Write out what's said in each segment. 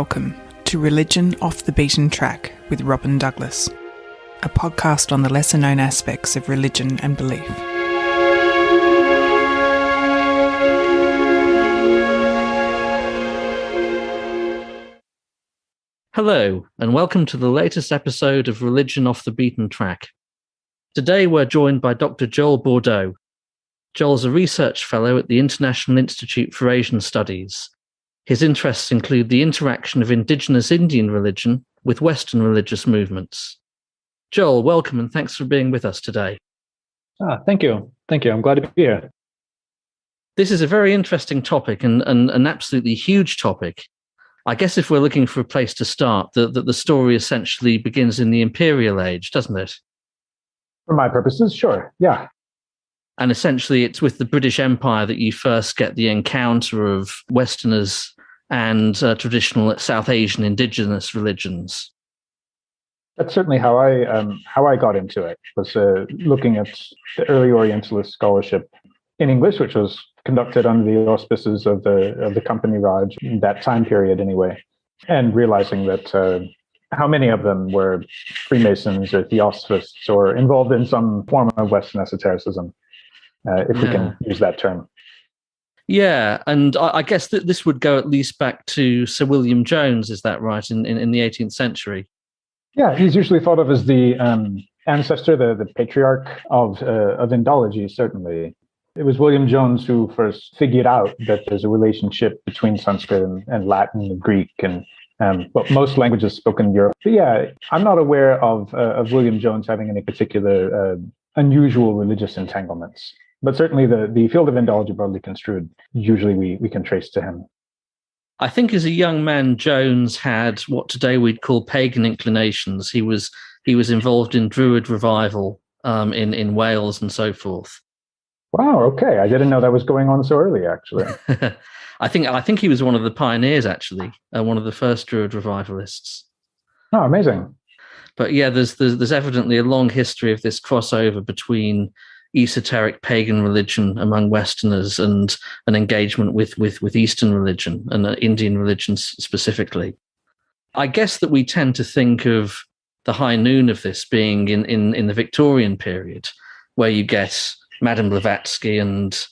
welcome to Religion Off the Beaten Track with Robin Douglas, a podcast on the lesser-known aspects of religion and belief. Hello, and welcome to the latest episode of Religion Off the Beaten Track. Today we're joined by Dr. Joel Bordeaux. Joel's a research fellow at the International Institute for Asian Studies. His interests include the interaction of indigenous Indian religion with Western religious movements. Joel, welcome and thanks for being with us today. Thank you. I'm glad to be here. This is a very interesting topic and an absolutely huge topic. I guess if we're looking for a place to start, the story essentially begins in the Imperial Age, doesn't it? For my purposes, sure, yeah. And essentially it's with the British Empire that you first get the encounter of Westerners and traditional South Asian indigenous religions. That's certainly how I got into it, was looking at the early Orientalist scholarship in English, which was conducted under the auspices of the Company Raj in that time period anyway, and realizing that how many of them were Freemasons or Theosophists or involved in some form of Western esotericism, if we can use that term. Yeah, and I guess that this would go at least back to Sir William Jones, is that right, in the 18th century? Yeah, he's usually thought of as the ancestor, the patriarch of Indology, certainly. It was William Jones who first figured out that there's a relationship between Sanskrit and Latin and Greek and most languages spoken in Europe. But yeah, I'm not aware of William Jones having any particular unusual religious entanglements. But certainly the field of Indology broadly construed, usually we can trace to him. I think as a young man, Jones had what today we'd call pagan inclinations. He was involved in Druid revival in Wales and so forth. Wow, okay. I didn't know that was going on so early, actually. I think he was one of the pioneers, actually, one of the first Druid revivalists. Oh, amazing. But yeah, there's evidently a long history of this crossover between esoteric pagan religion among Westerners and an engagement with Eastern religion and Indian religions specifically. I guess that we tend to think of the high noon of this being in the Victorian period, where you get Madame Blavatsky and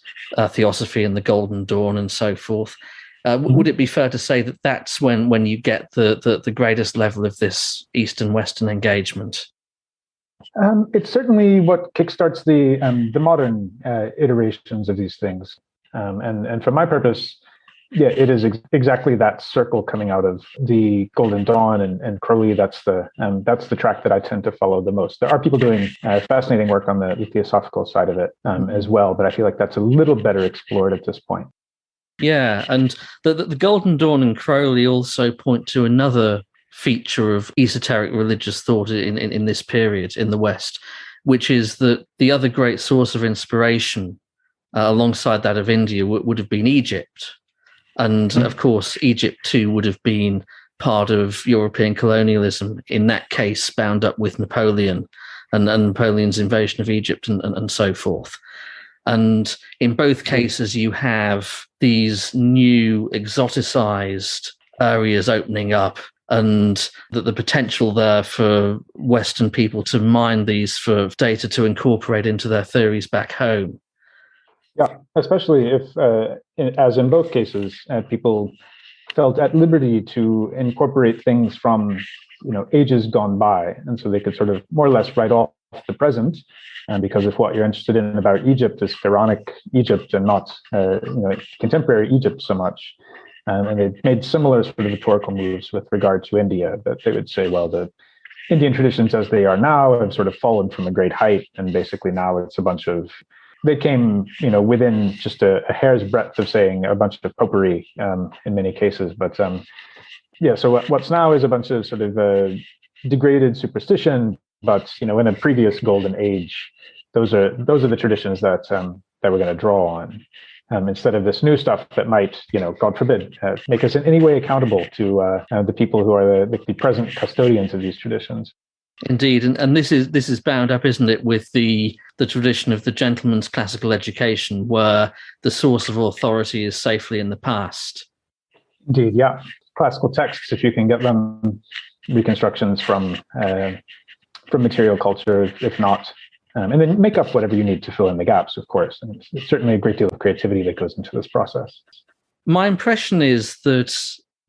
Theosophy and the Golden Dawn and so forth. Would it be fair to say that that's when you get the greatest level of this Eastern-Western engagement? It's certainly what kickstarts the modern iterations of these things. And for my purpose, yeah, it is exactly that circle coming out of the Golden Dawn and Crowley. That's the track that I tend to follow the most. There are people doing fascinating work on the theosophical side of it as well, but I feel like that's a little better explored at this point. Yeah, and the Golden Dawn and Crowley also point to another feature of esoteric religious thought in this period in the West, which is that the other great source of inspiration alongside that of India would have been Egypt. And of course, Egypt too would have been part of European colonialism, in that case bound up with Napoleon and Napoleon's invasion of Egypt and so forth. And in both cases, you have these new exoticized areas opening up, and that the potential there for Western people to mine these for data to incorporate into their theories back home. Yeah, especially if, as in both cases, people felt at liberty to incorporate things from, ages gone by, and so they could sort of more or less write off the present, because if what you're interested in about Egypt is pharaonic Egypt and not, contemporary Egypt so much. And they made similar sort of rhetorical moves with regard to India, that they would say, well, the Indian traditions as they are now have sort of fallen from a great height, and basically now it's a bunch of, they came, within just a hair's breadth of saying a bunch of popery in many cases. But so what's now is a bunch of sort of degraded superstition, but in a previous golden age, those are the traditions that we're going to draw on. Instead of this new stuff that might, God forbid, make us in any way accountable to the people who are the present custodians of these traditions. Indeed, and this is bound up, isn't it, with the tradition of the gentleman's classical education, where the source of authority is safely in the past. Indeed, yeah. classical texts, if you can get them, reconstructions from material culture, if not, and then make up whatever you need to fill in the gaps, of course. And it's certainly a great deal of creativity that goes into this process. My impression is that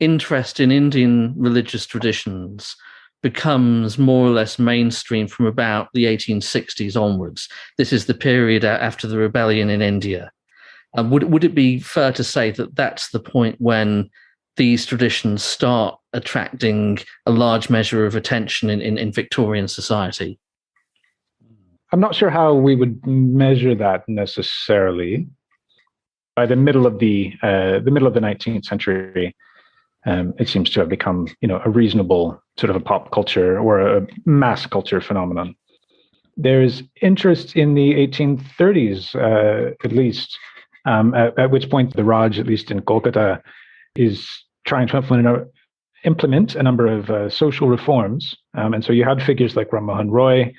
interest in Indian religious traditions becomes more or less mainstream from about the 1860s onwards. This is the period after the rebellion in India. Would it be fair to say that that's the point when these traditions start attracting a large measure of attention in Victorian society? I'm not sure how we would measure that necessarily. By the middle of the 19th century, it seems to have become, a reasonable sort of a pop culture or a mass culture phenomenon. There's interest in the 1830s, at least, at which point the Raj, at least in Kolkata, is trying to implement a number of social reforms. And so you had figures like Ram Mohan Roy,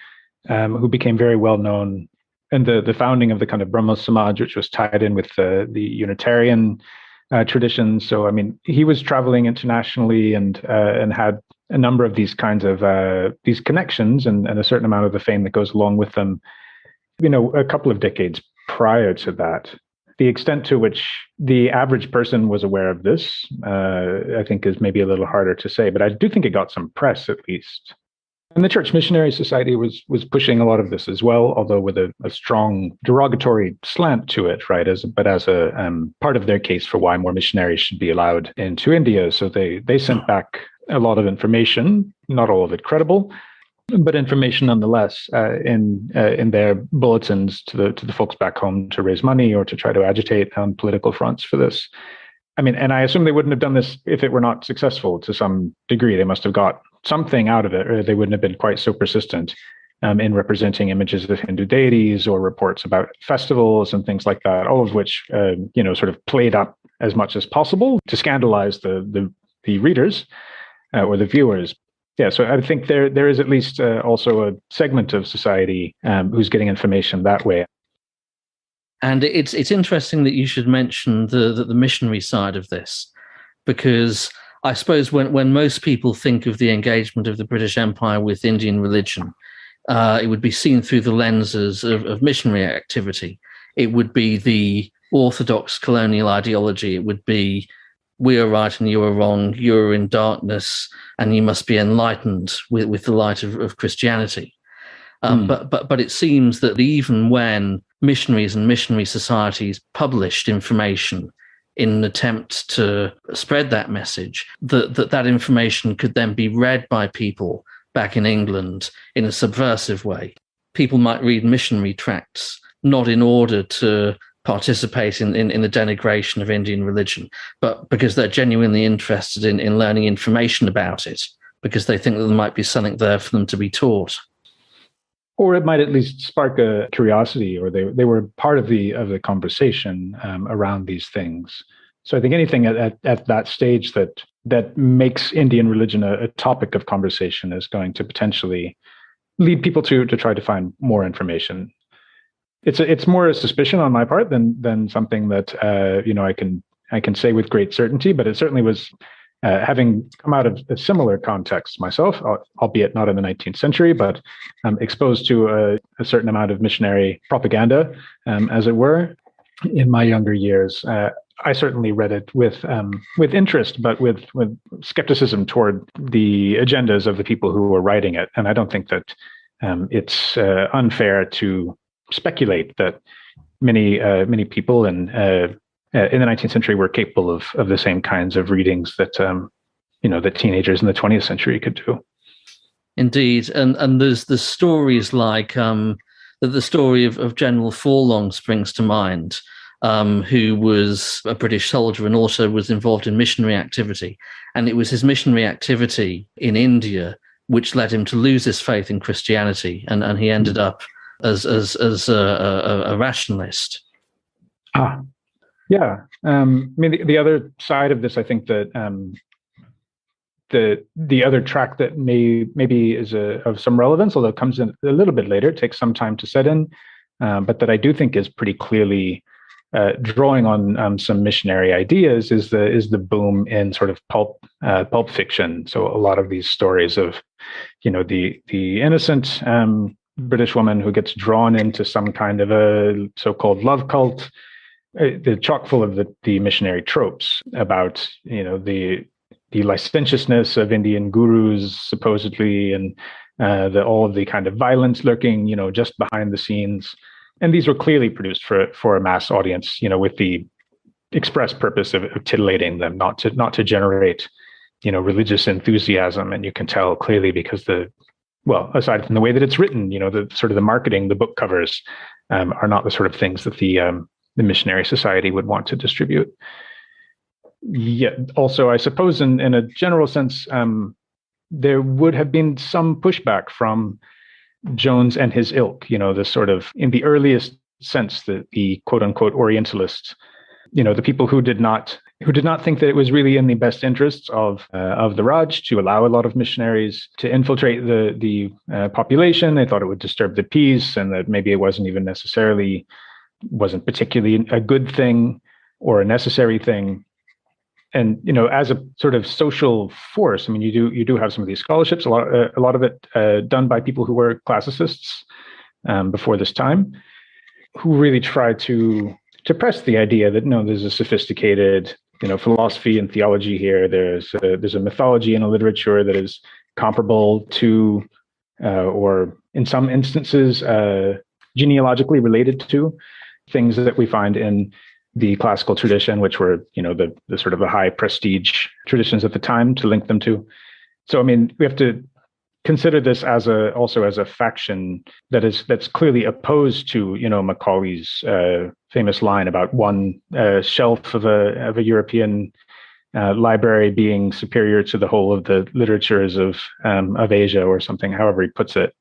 who became very well known, and the founding of the kind of Brahmo Samaj, which was tied in with the Unitarian tradition. So, I mean, he was traveling internationally and had a number of these kinds of these connections and a certain amount of the fame that goes along with them. A couple of decades prior to that, the extent to which the average person was aware of this, I think, is maybe a little harder to say. But I do think it got some press, at least. And the Church Missionary Society was pushing a lot of this as well, although with a strong derogatory slant to it, right? As a part of their case for why more missionaries should be allowed into India. So they sent back a lot of information, not all of it credible, but information nonetheless, in their bulletins to the folks back home to raise money or to try to agitate on political fronts for this. I mean, and I assume they wouldn't have done this if it were not successful to some degree. They must have got something out of it, or they wouldn't have been quite so persistent in representing images of Hindu deities or reports about festivals and things like that, all of which, sort of played up as much as possible to scandalize the readers or the viewers. Yeah, so I think there is at least also a segment of society who's getting information that way. And it's interesting that you should mention the missionary side of this, because I suppose when most people think of the engagement of the British Empire with Indian religion, it would be seen through the lenses of missionary activity. It would be the orthodox colonial ideology. It would be, we are right and you are wrong, you are in darkness and you must be enlightened with the light of Christianity. But it seems that even when missionaries and missionary societies published information in an attempt to spread that message, that information could then be read by people back in England in a subversive way. People might read missionary tracts not in order to participate in the denigration of Indian religion, but because they're genuinely interested in learning information about it, because they think that there might be something there for them to be taught. Or it might at least spark a curiosity, or they were part of the conversation around these things. So I think anything at that stage that makes Indian religion a topic of conversation is going to potentially lead people to try to find more information. It's more a suspicion on my part than something that I can say with great certainty. But it certainly was. Having come out of a similar context myself, albeit not in the 19th century, but exposed to a certain amount of missionary propaganda, as it were, in my younger years, I certainly read it with interest, but with skepticism toward the agendas of the people who were writing it. And I don't think that it's unfair to speculate that many people in the 19th century were capable of the same kinds of readings that that teenagers in the 20th century could do. Indeed, and there's the stories like the story of General Forlong springs to mind, who was a British soldier and also was involved in missionary activity, and it was his missionary activity in India which led him to lose his faith in Christianity, and he ended up as a rationalist. Yeah, I mean, the other side of this, I think that the other track that maybe is of some relevance, although it comes in a little bit later, it takes some time to set in, but that I do think is pretty clearly drawing on some missionary ideas is the boom in sort of pulp fiction. So a lot of these stories of, the innocent British woman who gets drawn into some kind of a so-called love cult. They're chock full of the missionary tropes about, the licentiousness of Indian gurus supposedly, and all of the kind of violence lurking, just behind the scenes. And these were clearly produced for a mass audience, with the express purpose of titillating them, not to generate, religious enthusiasm. And you can tell clearly because aside from the way that it's written, the sort of the marketing, the book covers are not the sort of things that the missionary society would want to distribute. Yeah. Also, I suppose in a general sense, there would have been some pushback from Jones and his ilk, the sort of, in the earliest sense, the quote unquote Orientalists, the people who did not think that it was really in the best interests of the Raj to allow a lot of missionaries to infiltrate the population. They thought it would disturb the peace, and that maybe it wasn't particularly a good thing or a necessary thing. And as a sort of social force, I mean, you do have some of these scholarships, a lot of it done by people who were classicists before this time, who really try to press the idea that no, there's a sophisticated philosophy and theology here. There's a mythology and a literature that is comparable to, or in some instances, genealogically related to things that we find in the classical tradition, which were, the sort of the high prestige traditions at the time to link them to. So, I mean, we have to consider this also as a faction that's clearly opposed to, Macaulay's famous line about one shelf of a European library being superior to the whole of the literatures of Asia, or something, however he puts it.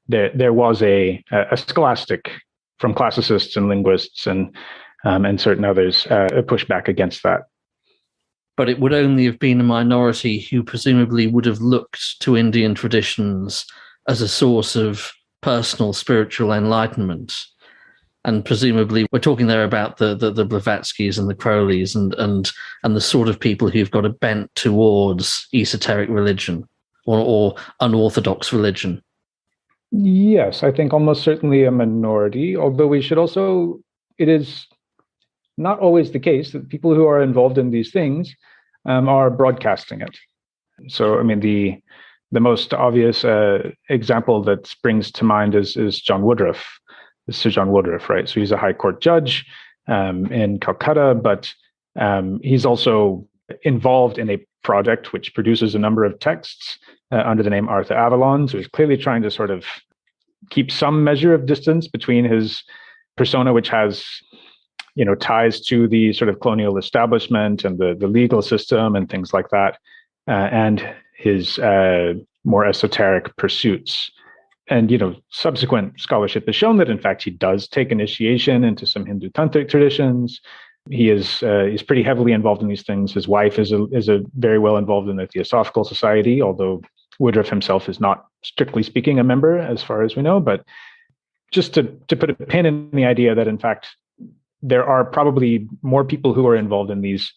There was a scholastic from classicists and linguists and certain others push back against that. But it would only have been a minority who presumably would have looked to Indian traditions as a source of personal spiritual enlightenment. And presumably we're talking there about the Blavatskys and the Crowleys and the sort of people who've got a bent towards esoteric religion or unorthodox religion. Yes, I think almost certainly a minority, although it is not always the case that people who are involved in these things are broadcasting it. So, I mean, the most obvious example that springs to mind is John Woodruff, Sir John Woodruff, right? So he's a High Court judge in Calcutta, but he's also involved in a project which produces a number of texts under the name Arthur Avalon. So he's clearly trying to sort of keep some measure of distance between his persona, which has ties to the sort of colonial establishment and the legal system and things like that, and his more esoteric pursuits. And subsequent scholarship has shown that in fact he does take initiation into some Hindu tantric traditions. He's pretty heavily involved in these things. His wife is a very well involved in the Theosophical Society, although Woodruff himself is not, strictly speaking, a member as far as we know. But just to put a pin in the idea that in fact there are probably more people who are involved in these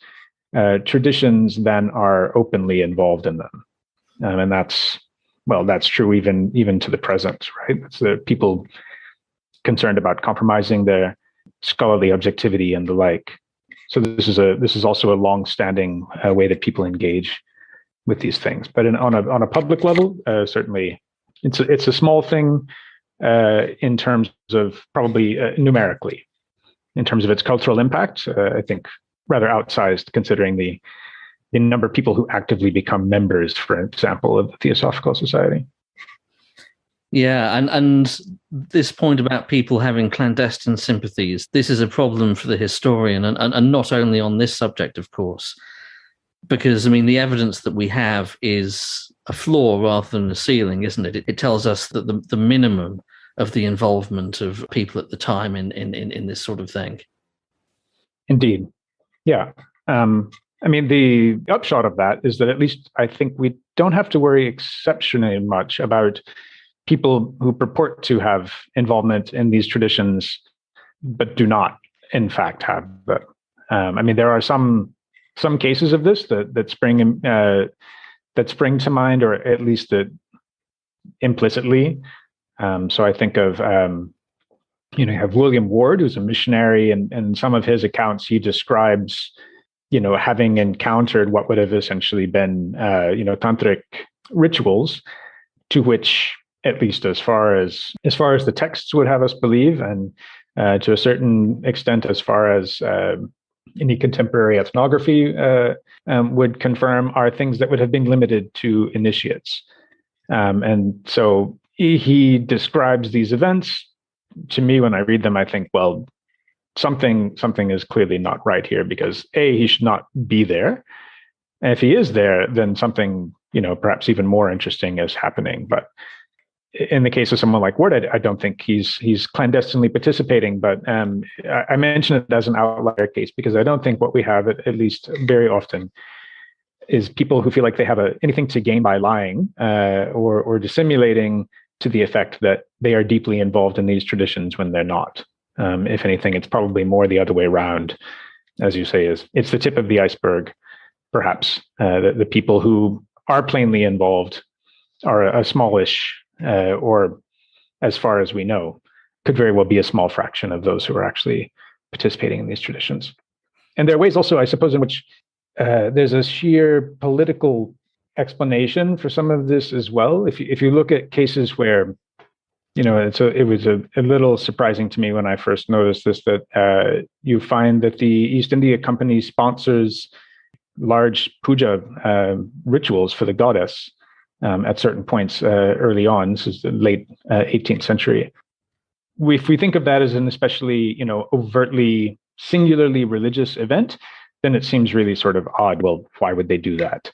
traditions than are openly involved in them. And that's true even to the present, right? It's the people concerned about compromising their scholarly objectivity and the like. So this is also a long-standing way that people engage with these things. But on a public level, certainly it's a small thing in terms of probably numerically. In terms of its cultural impact, I think rather outsized considering the number of people who actively become members, for example, of the Theosophical Society. Yeah, and this point about people having clandestine sympathies, this is a problem for the historian, and not only on this subject, of course, because, I mean, the evidence that we have is a floor rather than a ceiling, isn't it? It tells us that the minimum of the involvement of people at the time in this sort of thing. Indeed. Yeah. I mean, the upshot of that is that at least I think we don't have to worry exceptionally much about people who purport to have involvement in these traditions, but do not. in fact have them. I mean, there are some cases of this that spring to mind, or at least that implicitly. So I think of you have William Ward, who's a missionary, and in some of his accounts he describes having encountered what would have essentially been tantric rituals, to which, at least as far as the texts would have us believe, and to a certain extent as far as any contemporary ethnography would confirm, are things that would have been limited to initiates. And so he describes these events. To me, when I read them, I think, well, something is clearly not right here, because A, he should not be there. And if he is there, then something, perhaps even more interesting is happening. But in the case of someone like Ward, I don't think he's clandestinely participating. But I mention it as an outlier case because I don't think what we have, at least very often, is people who feel like they have anything to gain by lying or dissimulating, to the effect that they are deeply involved in these traditions when they're not. If anything, it's probably more the other way around. As you say, it's the tip of the iceberg, perhaps. The people who are plainly involved are a smallish, or as far as we know, could very well be a small fraction of those who are actually participating in these traditions. And there are ways also, I suppose, in which there's a sheer political explanation for some of this as well. If you look at cases where, it was a little surprising to me when I first noticed this, that you find that the East India Company sponsors large puja rituals for the goddess at certain points early on. This is the late 18th century. If we think of that as an especially, overtly, singularly religious event, then it seems really sort of odd. Well, why would they do that?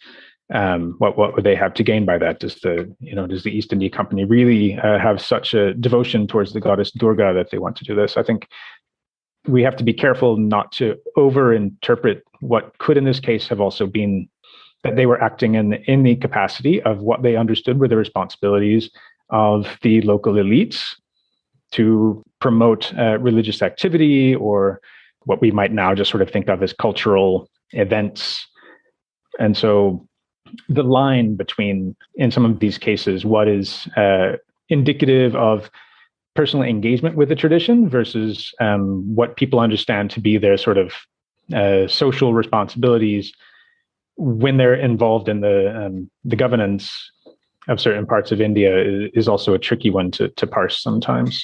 What would they have to gain by that? Does the East India Company really have such a devotion towards the goddess Durga that they want to do this? I think we have to be careful not to overinterpret what could in this case have also been that they were acting in the capacity of what they understood were the responsibilities of the local elites to promote religious activity, or what we might now just sort of think of as cultural events. And so the line between, in some of these cases, what is indicative of personal engagement with the tradition versus what people understand to be their sort of social responsibilities when they're involved in the governance of certain parts of India is also a tricky one to parse sometimes.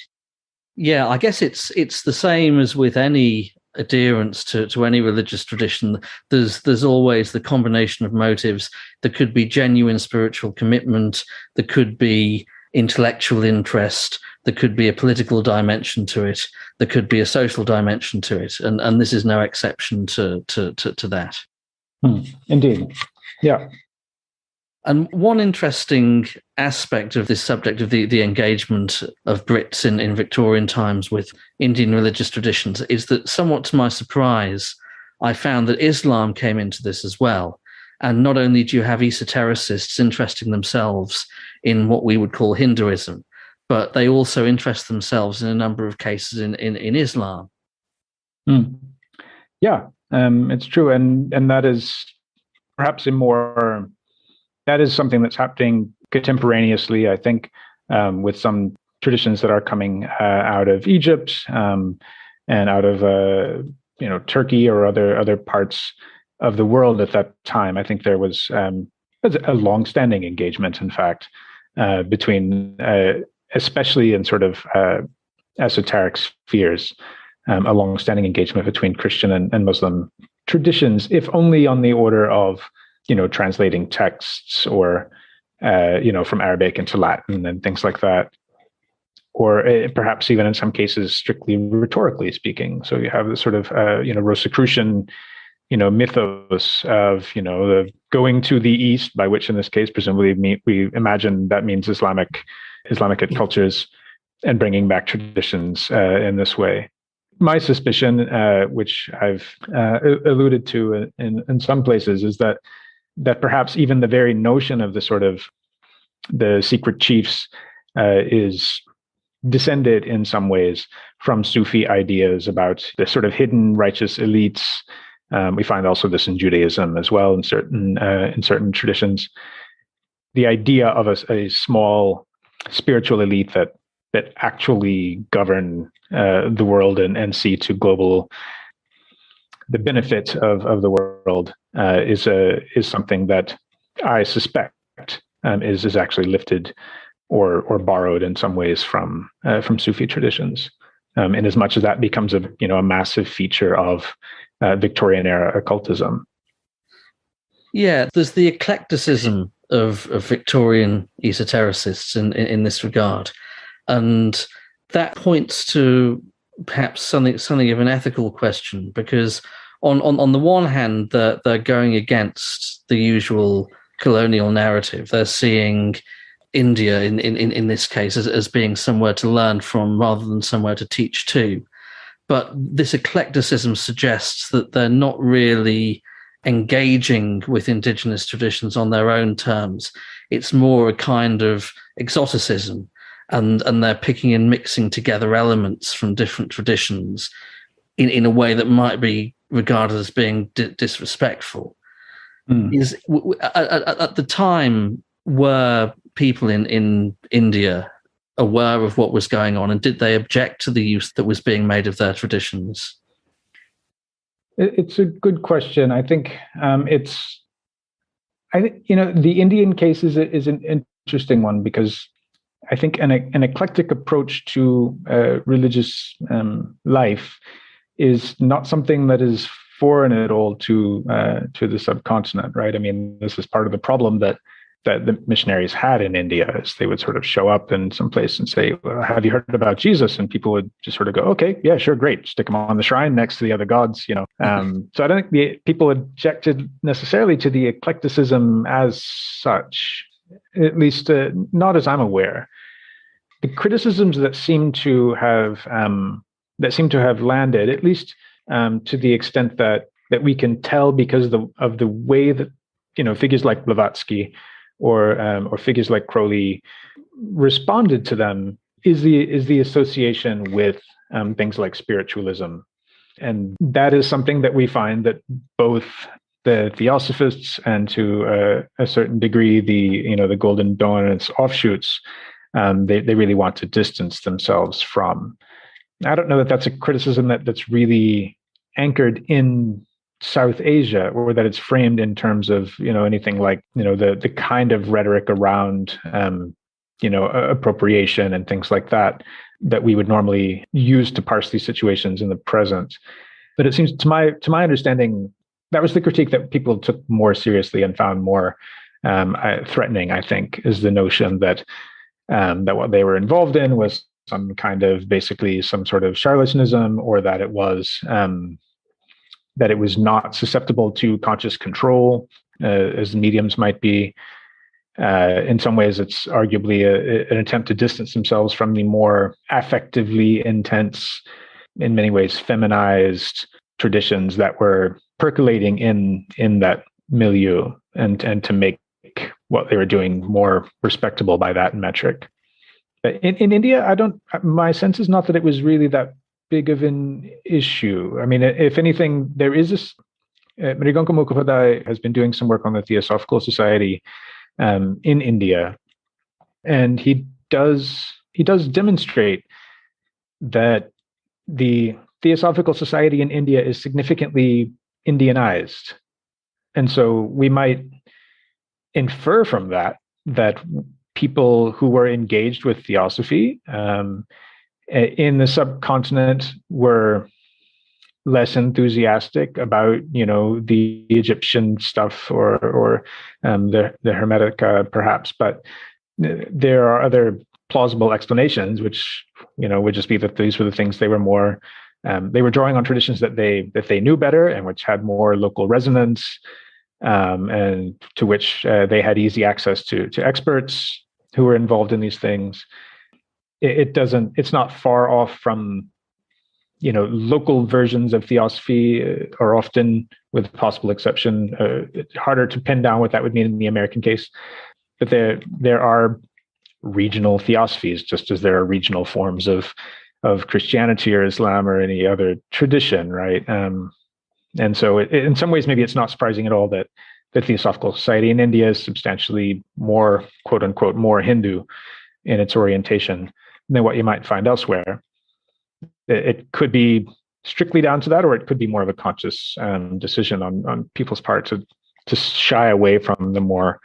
Yeah, I guess it's the same as with any adherence to any religious tradition. There's always the combination of motives. There could be genuine spiritual commitment. There could be intellectual interest. There could be a political dimension to it. There could be a social dimension to it, and this is no exception to that. Indeed, yeah. And one interesting aspect of this subject of the engagement of Brits in Victorian times with Indian religious traditions is that, somewhat to my surprise, I found that Islam came into this as well. And not only do you have esotericists interesting themselves in what we would call Hinduism, but they also interest themselves in a number of cases in Islam. Yeah, it's true. And that is perhaps that is something that's happening contemporaneously, I think, with some traditions that are coming out of Egypt and out of Turkey or other parts of the world at that time. I think there was a long-standing engagement, in fact, between, especially in sort of esoteric spheres, a long-standing engagement between Christian and Muslim traditions, if only on the order of translating texts or, from Arabic into Latin and things like that, or perhaps even in some cases strictly rhetorically speaking. So you have this sort of, Rosicrucian, mythos of, the going to the East, by which in this case, presumably we imagine that means Islamic cultures, and bringing back traditions in this way. My suspicion, which I've alluded to in some places, is that perhaps even the very notion of the sort of the secret chiefs is descended in some ways from Sufi ideas about the sort of hidden righteous elites. We find also this in Judaism as well, in certain traditions. The idea of a small spiritual elite that actually govern the world and see to the benefit of the world is something that I suspect is actually lifted or borrowed in some ways from Sufi traditions, in as much as that becomes a massive feature of Victorian era occultism. Yeah, there's the eclecticism of Victorian esotericists in this regard, and that points to perhaps something of an ethical question, because on the one hand they're going against the usual colonial narrative. They're seeing India in this case as being somewhere to learn from rather than somewhere to teach to. But this eclecticism suggests that they're not really engaging with indigenous traditions on their own terms. It's more a kind of exoticism, and they're picking and mixing together elements from different traditions in a way that might be regarded as being disrespectful. At the time, were people in India aware of what was going on, and did they object to the use that was being made of their traditions? It's a good question. I think the Indian case is an interesting one, because I think an eclectic approach to religious life is not something that is foreign at all to the subcontinent, right? I mean, this is part of the problem that the missionaries had in India, is they would sort of show up in some place and say, well, have you heard about Jesus? And people would just sort of go, okay, yeah, sure, great. Stick him on the shrine next to the other gods, So I don't think people objected necessarily to the eclecticism as such, at least not as I'm aware. The criticisms that seem to have landed, at least to the extent that we can tell because of the way that figures like Blavatsky or figures like Crowley responded to them, is the association with things like spiritualism. And that is something that we find that both the Theosophists and to a certain degree the Golden Dawn and its offshoots, they really want to distance themselves from. I don't know that that's a criticism that's really anchored in South Asia, or that it's framed in terms of anything like the kind of rhetoric around appropriation and things like that we would normally use to parse these situations in the present. But it seems to my understanding, that was the critique that people took more seriously and found more threatening, I think, is the notion that what they were involved in was some kind of basically some sort of charlatanism, or that it was not susceptible to conscious control, as mediums might be. In some ways, it's arguably an attempt to distance themselves from the more affectively intense, in many ways feminized traditions that were percolating in that milieu, and to make what they were doing more respectable by that metric. In India, my sense is not that it was really that big of an issue. I mean, if anything, there is this. Mriganka Mukhopadhyay has been doing some work on the Theosophical Society in India, and he does demonstrate that the Theosophical Society in India is significantly Indianized, and so we might infer from that people who were engaged with theosophy in the subcontinent were less enthusiastic about the Egyptian stuff or the Hermetica perhaps, but there are other plausible explanations, which would just be that these were the things they were more they were drawing on traditions that they knew better and which had more local resonance, and to which they had easy access to experts who were involved in these things. It's not far off from local versions of theosophy are often, with possible exception, harder to pin down what that would mean in the American case. But there are regional theosophies, just as there are regional forms of Christianity or Islam or any other tradition, right? And so in some ways, maybe it's not surprising at all that the Theosophical Society in India is substantially more, quote unquote, more Hindu in its orientation than what you might find elsewhere. It could be strictly down to that, or it could be more of a conscious decision on people's part to shy away from the more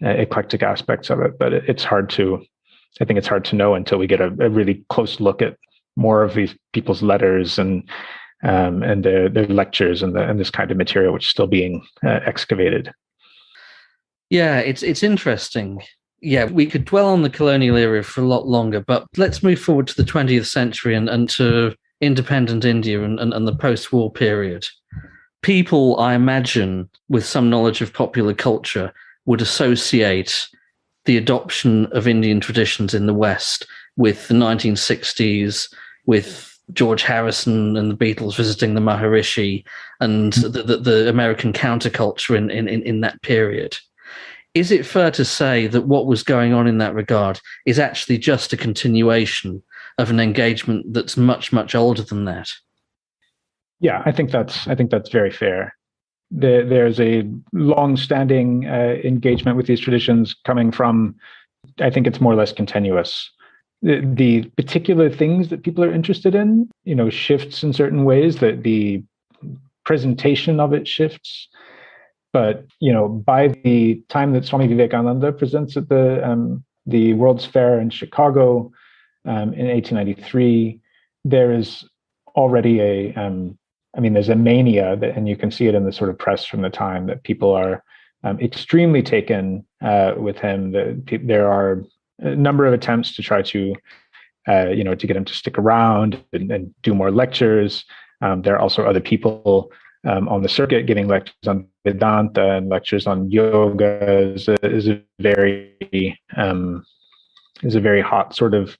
eclectic aspects of it. But I think it's hard to know until we get a really close look at more of these people's letters and their lectures and this kind of material, which is still being excavated. Yeah, it's interesting. Yeah, we could dwell on the colonial era for a lot longer, but let's move forward to the 20th century and to independent India and the post-war period. People, I imagine, with some knowledge of popular culture would associate the adoption of Indian traditions in the West with the 1960s, with George Harrison and the Beatles visiting the Maharishi and the American counterculture in that period. Is it fair to say that what was going on in that regard is actually just a continuation of an engagement that's much, much older than that? Yeah, I think that's very fair. There's a long-standing engagement with these traditions coming from, I think it's more or less continuous. The particular things that people are interested in, shifts in certain ways, that the presentation of it shifts. But, by the time that Swami Vivekananda presents at the World's Fair in Chicago in 1893, there is already there's a mania and you can see it in the sort of press from the time, that people are extremely taken with him. There are a number of attempts to try to get him to stick around and do more lectures. There are also other people on the circuit giving lectures on Vedanta, and lectures on yoga is a very hot sort of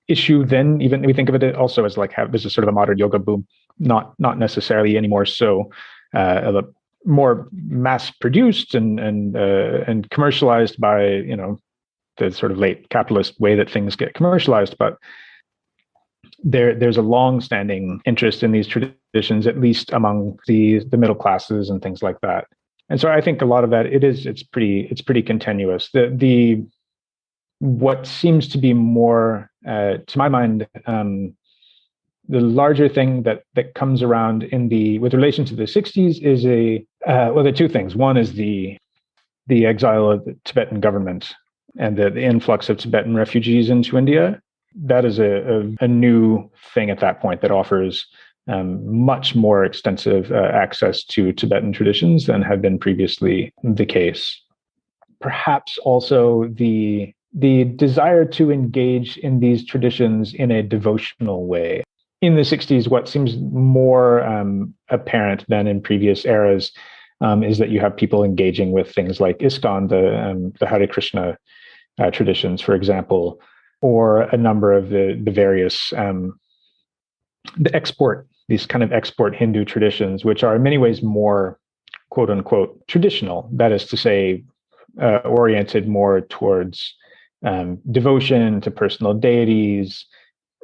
issue. Then even we think of it also as like there's a sort of a modern yoga boom, not necessarily anymore so more mass produced and commercialized by the sort of late capitalist way that things get commercialized. But there's a long-standing interest in these traditions, at least among the middle classes and things like that. And so I think a lot of that it's pretty continuous. The what seems to be more, to my mind, the larger thing that comes around with relation to the 60s is there are two things. One is the exile of the Tibetan government and the influx of Tibetan refugees into India. That is a new thing at that point that offers much more extensive access to Tibetan traditions than had been previously the case. Perhaps also the desire to engage in these traditions in a devotional way. In the 60s, what seems more apparent than in previous eras is that you have people engaging with things like ISKCON, the Hare Krishna traditions, for example, or a number of the various these kind of export Hindu traditions, which are in many ways more, quote unquote, traditional. That is to say, oriented more towards devotion to personal deities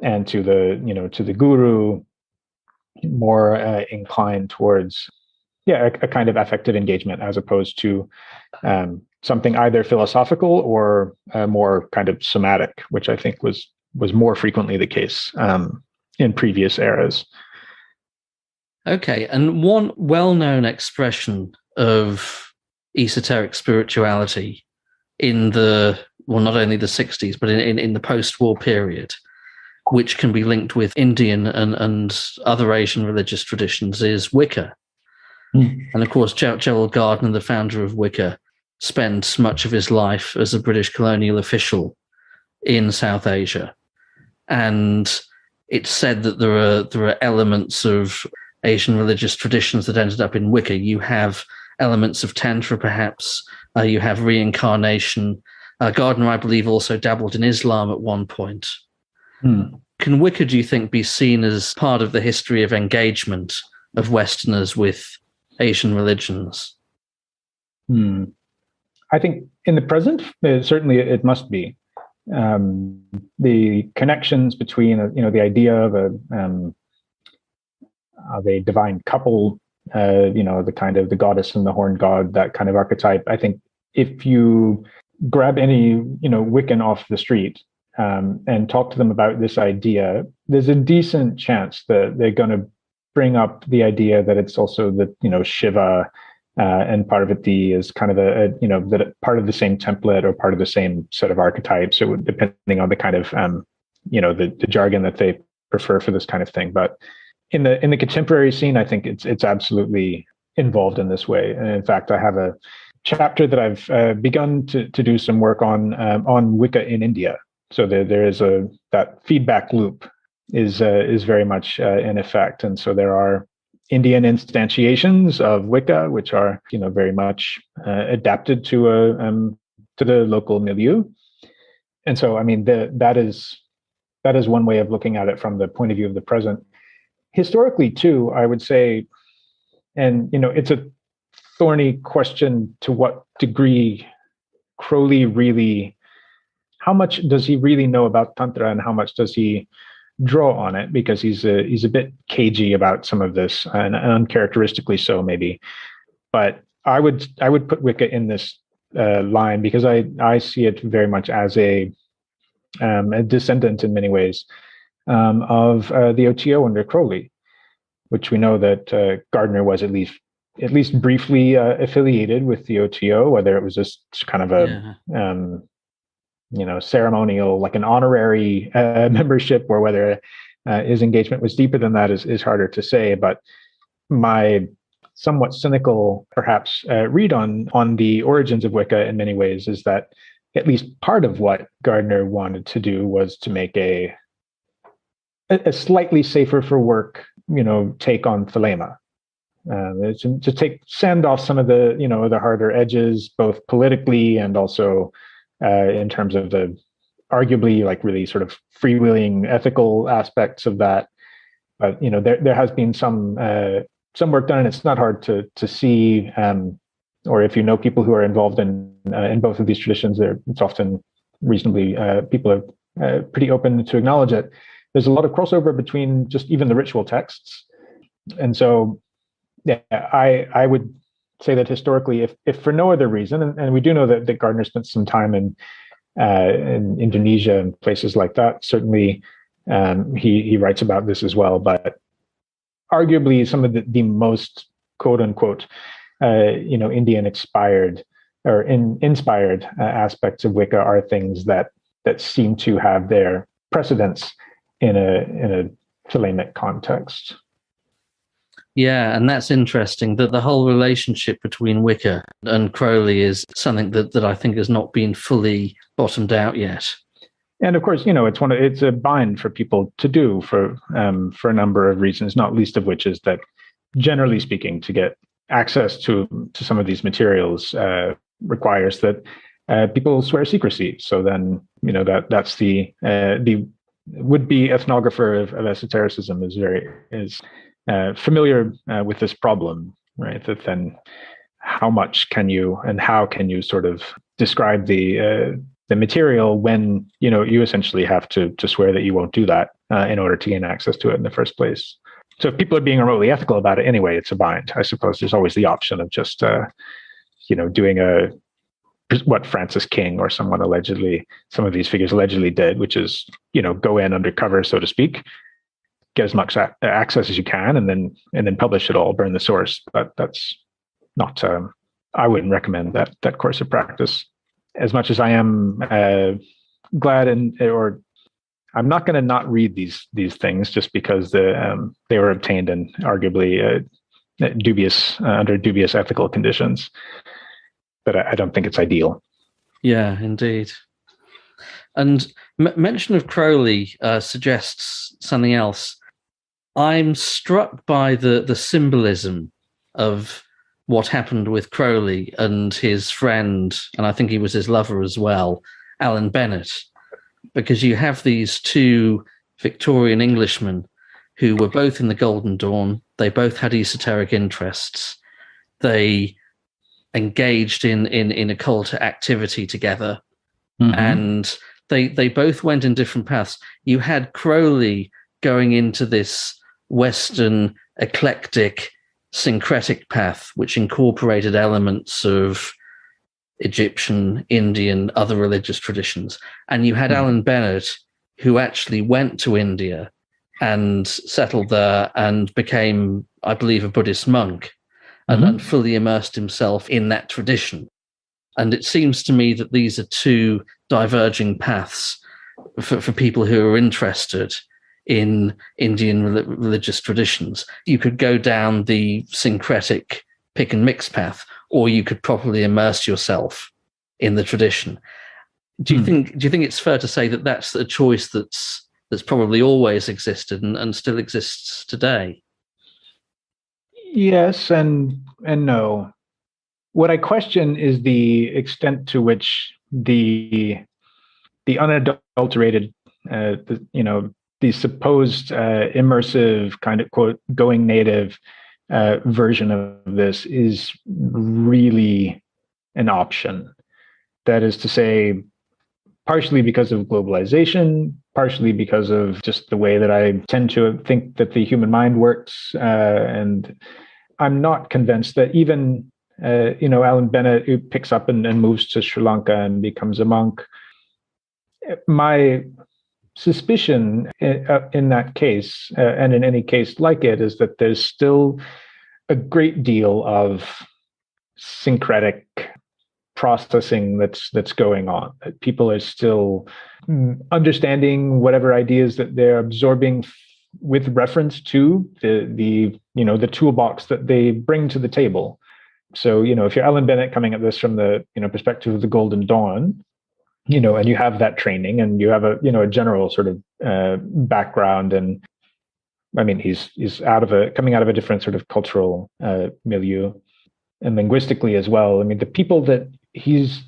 and to the guru, more inclined towards a kind of affective engagement, as opposed to something either philosophical or more kind of somatic, which I think was more frequently the case in previous eras. Okay, and one well-known expression of esoteric spirituality in not only the 60s, but in the post-war period, which can be linked with Indian and other Asian religious traditions, is Wicca. And of course, Gerald Gardner, the founder of Wicca, spent much of his life as a British colonial official in South Asia. And it's said that there are elements of Asian religious traditions that ended up in Wicca. You have elements of Tantra, perhaps. You have reincarnation. Gardner, I believe, also dabbled in Islam at one point. Can Wicca, do you think, be seen as part of the history of engagement of Westerners with Asian religions? I think in the present, certainly it must be. the connections between the idea of a divine couple, the kind of the goddess and the horned god, that kind of archetype. I think if you grab any Wiccan off the street and talk to them about this idea, there's a decent chance that they're going to bring up the idea that it's also the Shiva and Parvati is kind of that part of the same template or part of the same set of archetypes. It would, depending on the kind of the jargon that they prefer for this kind of thing. But in the contemporary scene, I think it's absolutely involved in this way. And in fact, I have a chapter that I've begun to do some work on Wicca in India. So there is that feedback loop is very much in effect, and so there are Indian instantiations of Wicca, which are very much adapted to the local milieu. And so, I mean, that is one way of looking at it from the point of view of the present. Historically, too, I would say, and it's a thorny question to what degree Crowley really, how much does he really know about Tantra, and how much does he draw on it, because he's a bit cagey about some of this, and uncharacteristically so, maybe. But I would put Wicca in this line, because I see it very much as a descendant in many ways of the OTO under Crowley, which we know that Gardner was at least briefly affiliated with the OTO, whether it was just kind of a ceremonial, like an honorary membership, or whether his engagement was deeper than that is harder to say. But my somewhat cynical, perhaps, read on the origins of Wicca in many ways is that at least part of what Gardner wanted to do was to make a slightly safer for work, take on Thelema. To sand off some of the harder edges, both politically and also in terms of the arguably like really sort of freewheeling ethical aspects of that. But there has been some work done, and it's not hard to see. Or if you know people who are involved in both of these traditions, it's often reasonably people are pretty open to acknowledge it. There's a lot of crossover between just even the ritual texts, and so yeah, I would say that historically, if for no other reason, and we do know that Gardner spent some time in Indonesia and places like that. Certainly, he writes about this as well. But arguably, some of the most quote unquote Indian inspired aspects of Wicca are things that seem to have their precedence in a Thelemic context. Yeah, and that's interesting, that the whole relationship between Wicca and Crowley is something that I think has not been fully bottomed out yet. And of course, it's a bind for people to do for a number of reasons, not least of which is that, generally speaking, to get access to some of these materials requires that people swear secrecy. So then, that's the would-be ethnographer of esotericism is familiar with this problem, right? That then how much can you and how can you sort of describe the material when you essentially have to swear that you won't do that in order to gain access to it in the first place. So if people are being remotely ethical about it anyway, it's a bind. I suppose there's always the option of just doing what Francis King or some of these figures allegedly did, which is go in undercover, so to speak, get as much access as you can, and then publish it all, burn the source. But that's not. I wouldn't recommend that course of practice. As much as I am glad or I'm not going to not read these things just because they were obtained in arguably under dubious ethical conditions. But I don't think it's ideal. Yeah, indeed. And mention of Crowley suggests something else. I'm struck by the symbolism of what happened with Crowley and his friend, and I think he was his lover as well, Alan Bennett, because you have these two Victorian Englishmen who were both in the Golden Dawn. They both had esoteric interests. They engaged in occult activity together. Mm-hmm. And they both went in different paths. You had Crowley going into this Western eclectic syncretic path, which incorporated elements of Egyptian, Indian, other religious traditions. And you had Alan Bennett, who actually went to India and settled there and became, I believe, a Buddhist monk and fully immersed himself in that tradition. And it seems to me that these are two diverging paths for people who are interested in Indian religious traditions. You could go down the syncretic pick and mix path, or you could properly immerse yourself in the tradition. Do you think it's fair to say that that's a choice that's probably always existed and still exists today? Yes and no. What I question is the extent to which the unadulterated, the supposed immersive kind of quote going native version of this is really an option. That is to say, partially because of globalization, partially because of just the way that I tend to think that the human mind works. And I'm not convinced that even, Alan Bennett, who picks up and moves to Sri Lanka and becomes a monk, my suspicion in that case, and in any case like it, is that there's still a great deal of syncretic processing that's going on. That people are still understanding whatever ideas that they're absorbing with reference to the toolbox that they bring to the table. So, if you're Alan Bennett coming at this from the perspective of the Golden Dawn, and you have that training and you have a general sort of background, and I mean he's coming out of a different sort of cultural milieu and linguistically as well. I mean, the people that he's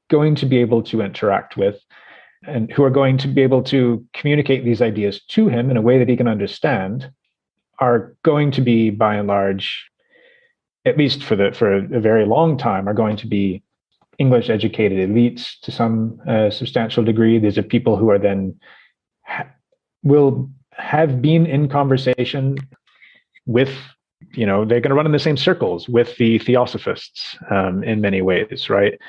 going to be able to interact with and who are going to be able to communicate these ideas to him in a way that he can understand are going to be, by and large, at least for a very long time, are going to be English educated elites to some substantial degree. These are people who are then will have been in conversation with, they're going to run in the same circles with the theosophists in many ways, right?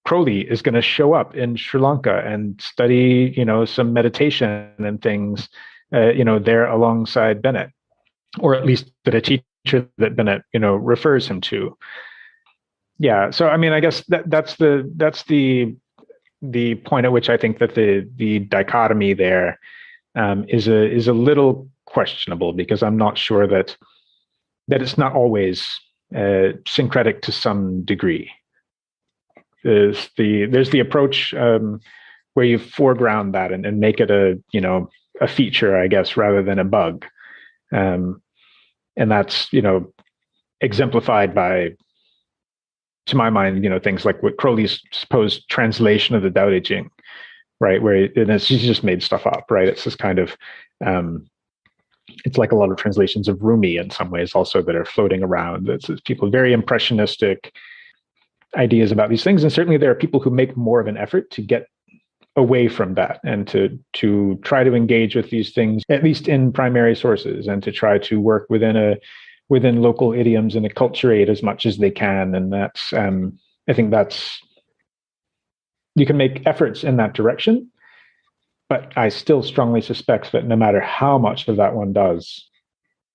Crowley is going to show up in Sri Lanka and study, some meditation and things, there alongside Bennett, or at least that a teacher that Bennett, refers him to. Yeah. So, I mean, I guess that's the point at which I think that the dichotomy there is a little questionable, because I'm not sure that it's not always syncretic to some degree. There's the approach where you foreground that and make it a feature, I guess, rather than a bug, and that's exemplified by, to my mind, things like what Crowley's supposed translation of the Tao Te Ching, right? Where he's just made stuff up, right? It's this kind of it's like a lot of translations of Rumi in some ways also that are floating around. It's people very impressionistic ideas about these things. And certainly there are people who make more of an effort to get away from that and to try to engage with these things, at least in primary sources, and to try to work within local idioms and acculturate as much as they can. And that's, I think that's, you can make efforts in that direction, but I still strongly suspect that no matter how much of that one does,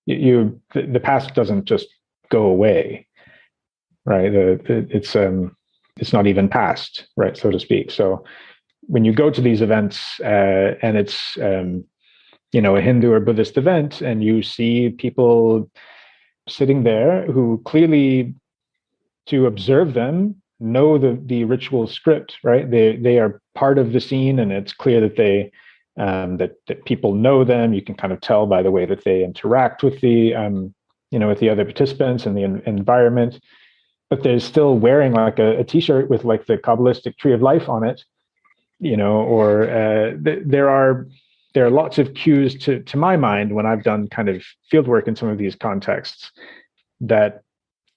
the past doesn't just go away, right? It's not even past, right, so to speak. So when you go to these events and it's a Hindu or Buddhist event, and you see people sitting there who clearly, to observe them, know the ritual script, right? They are part of the scene, and it's clear that they that people know them. You can kind of tell by the way that they interact with the with the other participants and the environment. But they're still wearing like a t-shirt with like the Kabbalistic tree of life on it, or there are lots of cues to my mind when I've done kind of fieldwork in some of these contexts, that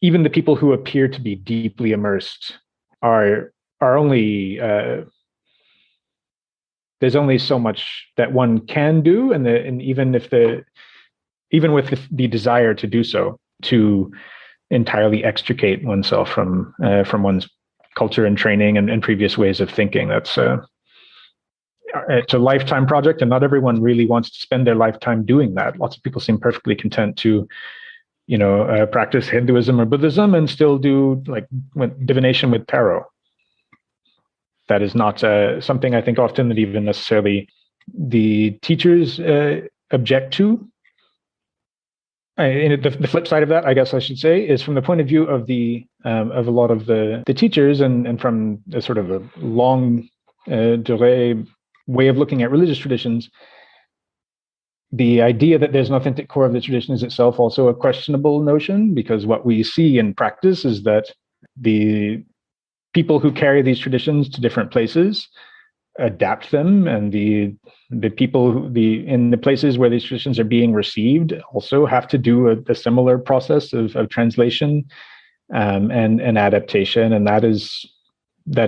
even the people who appear to be deeply immersed are only there's only so much that one can do, and even with the desire to do so, to entirely extricate oneself from one's culture and training and previous ways of thinking. It's a lifetime project, and not everyone really wants to spend their lifetime doing that. Lots of people seem perfectly content to, practice Hinduism or Buddhism and still do like divination with tarot. That is not something I think often that even necessarily the teachers object to. The flip side of that, I guess I should say, is from the point of view of a lot of the teachers, and from a sort of a long durée way of looking at religious traditions, the idea that there's an authentic core of the tradition is itself also a questionable notion, because what we see in practice is that the people who carry these traditions to different places adapt them, and the people in the places where these traditions are being received also have to do a similar process of translation and adaptation, and that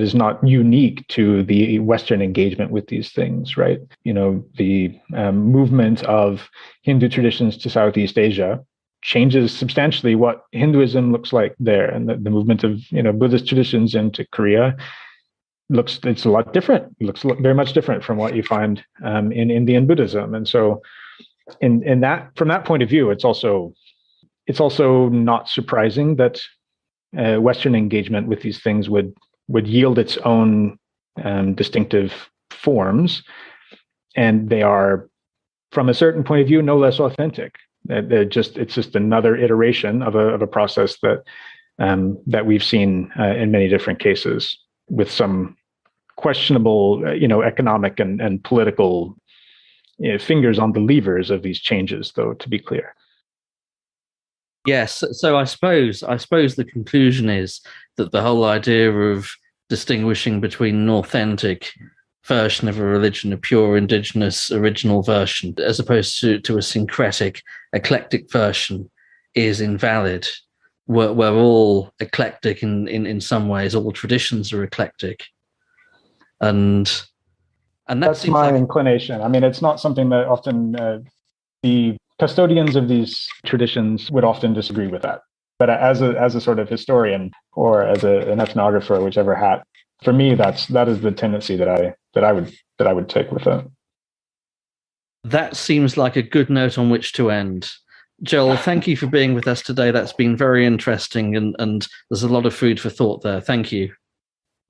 is not unique to the Western engagement with these things, right? The movement of Hindu traditions to Southeast Asia changes substantially what Hinduism looks like there, and the movement of Buddhist traditions into Korea it's a lot different. It looks very much different from what you find in Indian Buddhism, and so in that, from that point of view, it's also not surprising that Western engagement with these things would yield its own distinctive forms, and they are, from a certain point of view, no less authentic. It's just another iteration of a process that we've seen in many different cases, with some questionable, economic and political fingers on the levers of these changes, though, to be clear. Yes, so I suppose the conclusion is that the whole idea of distinguishing between an authentic version of a religion, a pure indigenous original version, as opposed to a syncretic, eclectic version, is invalid. We're all eclectic in some ways. All traditions are eclectic, and that's my inclination. I mean, it's not something that often the custodians of these traditions would often disagree with that. But as a sort of historian, or as an ethnographer, whichever hat, for me, that is the tendency that I would take with it. That seems like a good note on which to end. Joel, thank you for being with us today. That's been very interesting, and there's a lot of food for thought there. Thank you.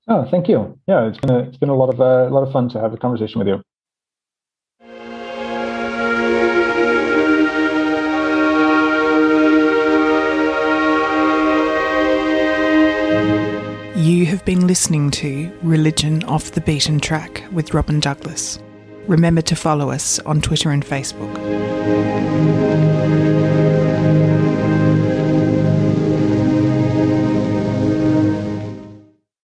Oh, thank you. Yeah, it's been a lot of fun to have a conversation with you. You have been listening to Religion Off the Beaten Track with Robin Douglas. Remember to follow us on Twitter and Facebook.